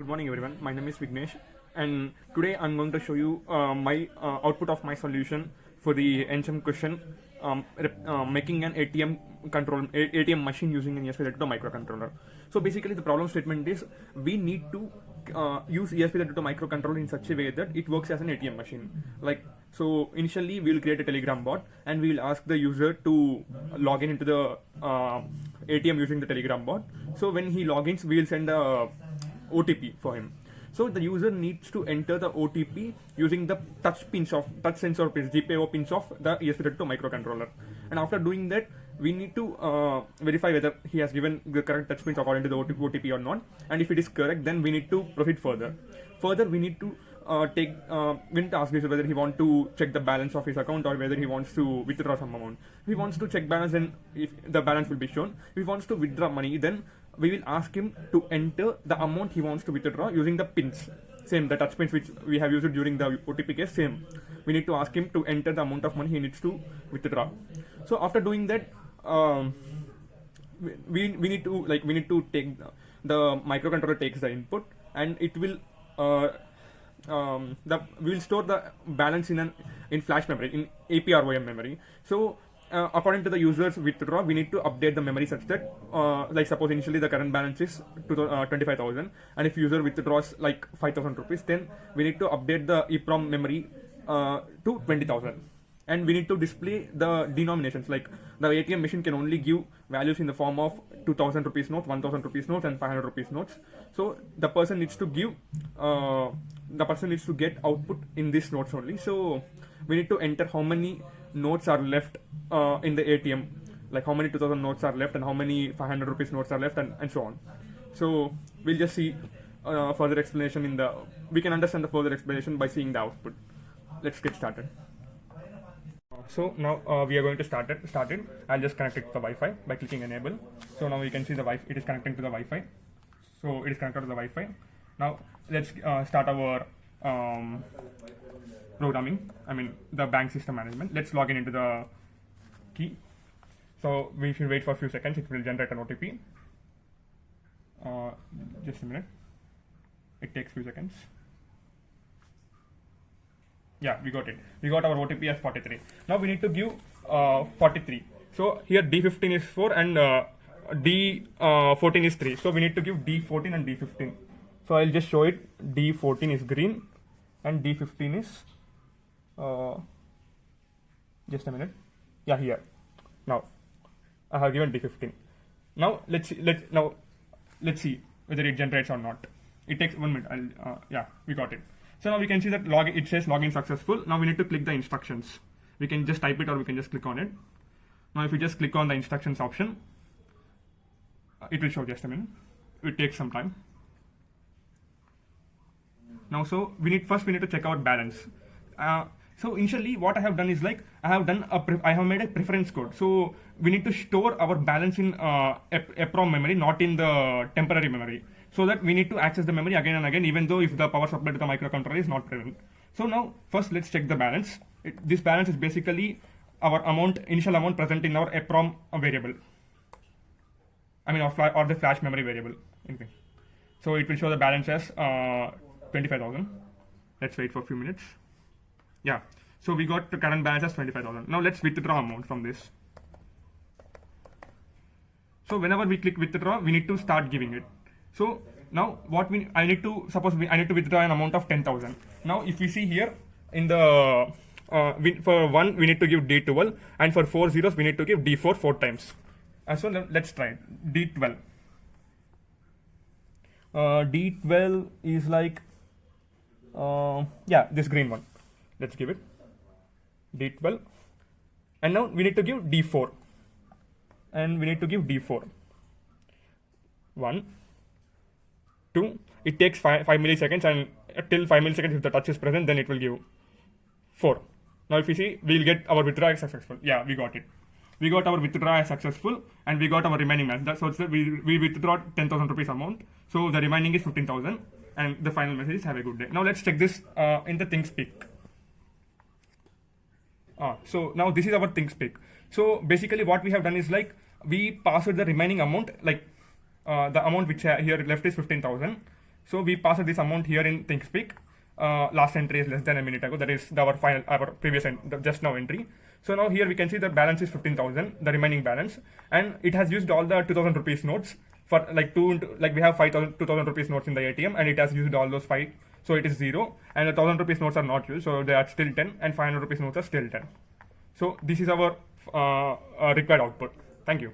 Good morning everyone, my name is Vignesh and today I'm going to show you my output of my solution for the NCHM question, making an ATM machine using an ESP32 microcontroller. So basically the problem statement is we need to use ESP32 microcontroller in such a way that it works as an ATM machine. So initially we will create a Telegram bot and we will ask the user to log in into the ATM using the Telegram bot. So when he logins, we will send a OTP for him. So the user needs to enter the OTP using the touch sensor pins, GPIO pins of the ESP32 microcontroller. And after doing that, we need to verify whether he has given the correct touch pins according to the OTP or not. And if it is correct, then we need to proceed further. Further, we need to we need to ask user whether he wants to check the balance of his account or whether he wants to withdraw some amount. If he wants to check balance, then if the balance will be shown. If he wants to withdraw money, then we will ask him to enter the amount he wants to withdraw using the pins. Same, the touch pins which we have used during the OTP case, same. We need to ask him to enter the amount of money he needs to withdraw. So after doing that, we need to take the microcontroller takes the input and it will we will store the balance in flash memory, in APROM memory. So according to the user's withdraw, we need to update the memory such that like suppose initially the current balance is 25,000 and if user withdraws like 5,000 rupees, then we need to update the EPROM memory to 20,000. And we need to display the denominations, like the ATM machine can only give values in the form of 2,000 rupees notes, 1,000 rupees notes and 500 rupees notes. So the person needs to give get output in these notes only. So we need to enter how many notes are left in the ATM, like how many 2,000 notes are left and how many 500 rupees notes are left and so on. So we'll just see further explanation we can understand the further explanation by seeing the output. Let's get started. So now we are going to start it. I'll just connect it to the Wi-Fi by clicking enable. So now you can see the Wi-Fi, it is connecting to the Wi-Fi. So it is connected to the Wi-Fi. Now let's start our programming, the bank system management. Let's log in into the key. So we should wait for a few seconds, it will generate an OTP. Just a minute, it takes few seconds. Yeah, we got it. We got our OTP as 43. Now we need to give 43. So here D15 is 4 and D14 is 3. So we need to give D14 and D15. So I'll just show it. D14 is green and D15 is just a minute. Yeah, here. Now I have given D15. Now let's see whether it generates or not. It takes 1 minute. Yeah, we got it. So now we can see that it says login successful. Now we need to click the instructions. We can just type it or we can just click on it. Now if we just click on the instructions option, it will show. Just a minute. It takes some time. Now so we need to check our balance. So initially what I have done is like I have made a preference code. So we need to store our balance in EPROM memory, not in the temporary memory. So that we need to access the memory again and again, even though if the power supply to the microcontroller is not present. So now first let's check the balance. This balance is basically our initial amount present in our EPROM variable. Or the flash memory variable. Anything. So it will show the balance as 25,000. Let's wait for a few minutes. Yeah. So we got the current balance as 25,000. Now let's withdraw amount from this. So whenever we click withdraw, we need to start giving it. So now I need to withdraw an amount of 10,000. Now if we see here in the for 1 we need to give D12 and for 4 zeros we need to give D4 4 times. So let's try it. D12. D12 is like this green one. Let's give it D12 and now we need to give D4 and we need to give D4. 1 2, it takes 5 milliseconds and till 5 milliseconds if the touch is present, then it will give 4. Now if you see, we'll get our withdrawal successful. Yeah, we got it. We got our withdrawal successful and we got our remaining balance. So we withdraw 10,000 rupees amount. So the remaining is 15,000 and the final message is have a good day. Now let's check this in the ThinkSpeak. So now this is our ThinkSpeak. So basically what we have done is like we passed the remaining amount, like the amount which here left is 15,000. So we passed this amount here in ThinkSpeak. Last entry is less than a minute ago. That is our previous the just now entry. So now here we can see the balance is 15,000, the remaining balance, and it has used all the 2,000 rupees notes for like we have 2,000 rupees notes in the ATM, and it has used all those 5. So it is 0, and the 1,000 rupees notes are not used, so they are still 10, and 500 rupees notes are still 10. So this is our required output. Thank you.